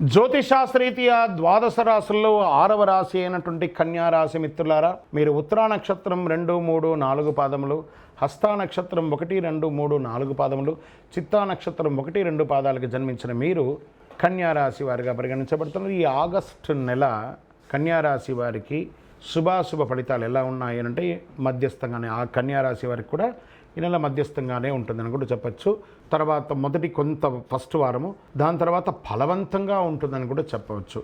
జ్యోతిషాస్త్రీత్యా ద్వాదశ రాశుల్లో 6వ రాశి అయినటువంటి కన్యా రాశి మిత్రులారా, మీరు ఉత్తరా నక్షత్రం 2, 3, 4 పాదములు, హస్తా నక్షత్రం 1, 2, 3, 4 పాదములు, చిత్తా నక్షత్రం 1, 2 పాదాలకు జన్మించిన మీరు కన్యా రాశి వారిగా పరిగణించబడుతున్నారు. ఈ ఆగస్టు నెల కన్యా రాశి వారికి శుభాశుభ ఫలితాలు ఎలా ఉన్నాయి అంటే మధ్యస్థంగానే, ఆ కన్యా రాశి వారికి కూడా ఈ నెల మధ్యస్థంగానే ఉంటుందని కూడా చెప్పచ్చు. తర్వాత మొదటి ఫస్ట్ వారము, దాని తర్వాత ఫలవంతంగా ఉంటుందని కూడా చెప్పవచ్చు.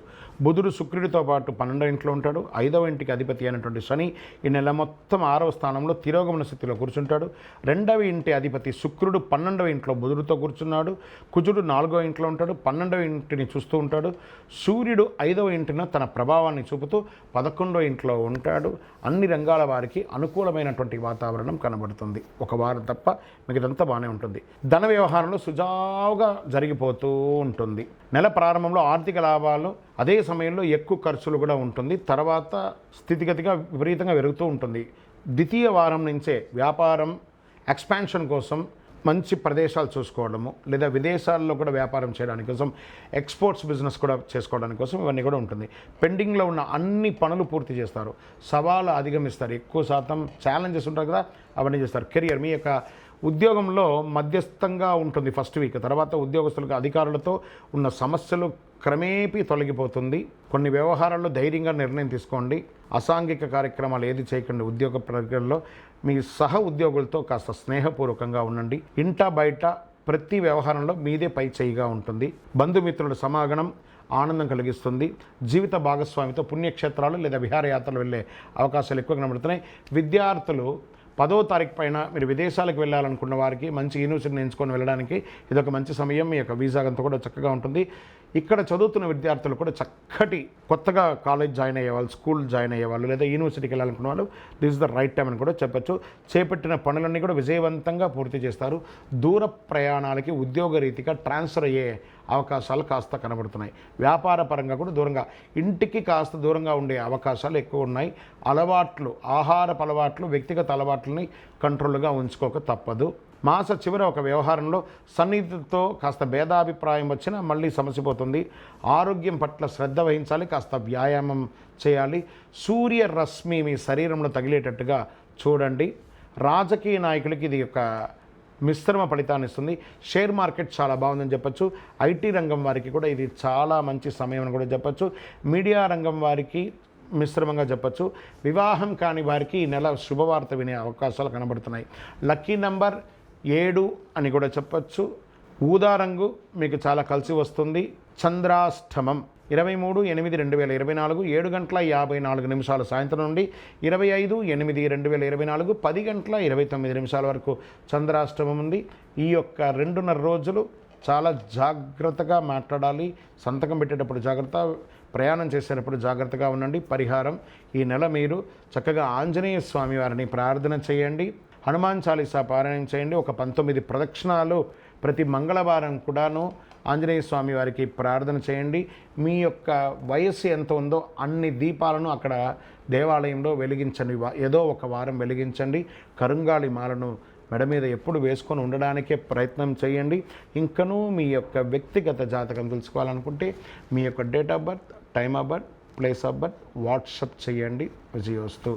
బుధుడు శుక్రుడితో పాటు 12వ ఇంట్లో ఉంటాడు. 5వ ఇంటికి అధిపతి అయినటువంటి శని ఈ నెల మొత్తం 6వ స్థానంలో తిరోగమన స్థితిలో కూర్చుంటాడు. 2వ ఇంటి అధిపతి శుక్రుడు 12వ ఇంట్లో బుధుడితో కూర్చున్నాడు. కుజుడు 4వ ఇంట్లో ఉంటాడు, 12వ ఇంటిని చూస్తూ ఉంటాడు. సూర్యుడు 5వ ఇంటిన తన ప్రభావాన్ని చూపుతూ 11వ ఇంట్లో ఉంటాడు. అన్ని రంగాల వారికి అనుకూలమైనటువంటి వాతావరణం కనబడుతుంది. ఒక వారం తప్ప మిగతాదంతా బాగానే ఉంటుంది. ధన వ్యవహారంలో సుజావుగా జరిగిపోతూ ఉంటుంది. నెల ప్రారంభంలో ఆర్థిక లాభాలు, అదే సమయంలో ఎక్కువ ఖర్చులు కూడా ఉంటుంది. తర్వాత స్థితిగతిగా విపరీతంగా పెరుగుతూ ఉంటుంది. ద్వితీయ వారం నుంచే వ్యాపారం ఎక్స్పాన్షన్ కోసం మంచి ప్రదేశాలు చూసుకోవడము, లేదా విదేశాల్లో కూడా వ్యాపారం చేయడానికి కోసం, ఎక్స్పోర్ట్స్ బిజినెస్ కూడా చేసుకోవడానికి కోసం ఇవన్నీ కూడా ఉంటుంది. పెండింగ్లో ఉన్న అన్ని పనులు పూర్తి చేస్తారు. సవాలు అధిగమిస్తారు. ఎక్కువ శాతం ఛాలెంజెస్ ఉంటాయి కదా, అవన్నీ చేస్తారు. కెరియర్, మీ యొక్క ఉద్యోగంలో మధ్యస్థంగా ఉంటుంది ఫస్ట్ వీక్. తర్వాత ఉద్యోగస్తులకు అధికారులతో ఉన్న సమస్యలు క్రమేపీ తొలగిపోతుంది. కొన్ని వ్యవహారాల్లో ధైర్యంగా నిర్ణయం తీసుకోండి. అసాంఘిక కార్యక్రమాలు ఏది చేయకండి. ఉద్యోగ ప్రక్రియలో మీ సహ ఉద్యోగులతో కాస్త స్నేహపూర్వకంగా ఉండండి. ఇంట బయట ప్రతి వ్యవహారంలో మీదే పై చేయిగా ఉంటుంది. బంధుమిత్రుల సమాగమం ఆనందం కలిగిస్తుంది. జీవిత భాగస్వామితో పుణ్యక్షేత్రాలు లేదా విహారయాత్రలు వెళ్ళే అవకాశాలు ఎక్కువ కనబడుతున్నాయి. విద్యార్థులు 10వ తారీఖు పైన మీరు విదేశాలకు వెళ్ళాలనుకున్న వారికి మంచి యూనివర్సిటీని ఎంచుకొని వెళ్ళడానికి ఇదొక మంచి సమయం. మీ యొక్క వీసా అంతా కూడా చక్కగా ఉంటుంది. ఇక్కడ చదువుతున్న విద్యార్థులు కూడా చక్కటి కొత్తగా కాలేజ్ జాయిన్ అయ్యేవాళ్ళు, స్కూల్ జాయిన్ అయ్యేవాళ్ళు, లేదా యూనివర్సిటీకి వెళ్ళాలనుకున్న వాళ్ళు this is the right time అని కూడా చెప్పచ్చు. చేపట్టిన పనులన్నీ కూడా విజయవంతంగా పూర్తి చేస్తారు. దూర ప్రయాణాలకి ఉద్యోగ రీతిగా ట్రాన్స్ఫర్ అయ్యే అవకాశాలు కాస్త కనబడుతున్నాయి. వ్యాపార పరంగా కూడా దూరంగా, ఇంటికి కాస్త దూరంగా ఉండే అవకాశాలు ఎక్కువ ఉన్నాయి. అలవాట్లు, ఆహారపు అలవాట్లు, వ్యక్తిగత అలవాట్లని కంట్రోల్గా ఉంచుకోక తప్పదు. మాస చివర ఒక వ్యవహారంలో సన్నిహితులతో కాస్త భేదాభిప్రాయం వచ్చినా మళ్ళీ సమసిపోతుంది. ఆరోగ్యం పట్ల శ్రద్ధ వహించాలి. కాస్త వ్యాయామం చేయాలి. సూర్యరశ్మి మీ శరీరంలో తగిలేటట్టుగా చూడండి. రాజకీయ నాయకులకి ఇది ఒక మిశ్రమ ఫలితాన్ని ఇస్తుంది. షేర్ మార్కెట్ చాలా బాగుందని చెప్పచ్చు. ఐటీ రంగం వారికి కూడా ఇది చాలా మంచి సమయం అని కూడా చెప్పచ్చు. మీడియా రంగం వారికి మిశ్రమంగా చెప్పచ్చు. వివాహం కాని వారికి ఈ నెల శుభవార్త వినే అవకాశాలు కనబడుతున్నాయి. లక్కీ నంబర్ 7 అని కూడా చెప్పచ్చు. ఊదా రంగు మీకు చాలా కలిసి వస్తుంది. చంద్రాష్టమం 23/8/2024 7:54 సాయంత్రం నుండి 25/8/2024 10:29 వరకు చంద్రాష్టమం ఉంది. ఈ యొక్క 2.5 రోజులు చాలా జాగ్రత్తగా మాట్లాడాలి. సంతకం పెట్టేటప్పుడు జాగ్రత్త, ప్రయాణం చేసేటప్పుడు జాగ్రత్తగా ఉండండి. పరిహారం, ఈ నెల మీరు చక్కగా ఆంజనేయ స్వామి వారిని ప్రార్థన చేయండి. హనుమాన్ చాలీసా పారాయణం చేయండి. ఒక 19 ప్రదక్షిణాలు ప్రతి మంగళవారం కూడాను ఆంజనేయ స్వామి వారికి ప్రార్థన చేయండి. మీ యొక్క వయస్సు ఎంత ఉందో అన్ని దీపాలను అక్కడ దేవాలయంలో వెలిగించండి. ఏదో ఒక వారం వెలిగించండి. కరుంగాళి మాలను మెడ మీద ఎప్పుడు వేసుకొని ఉండడానికే ప్రయత్నం చేయండి. ఇంకనూ మీ యొక్క వ్యక్తిగత జాతకం తెలుసుకోవాలనుకుంటే మీ యొక్క date of birth, time of birth, place of birth WhatsApp చేయండి. విజయోస్తు.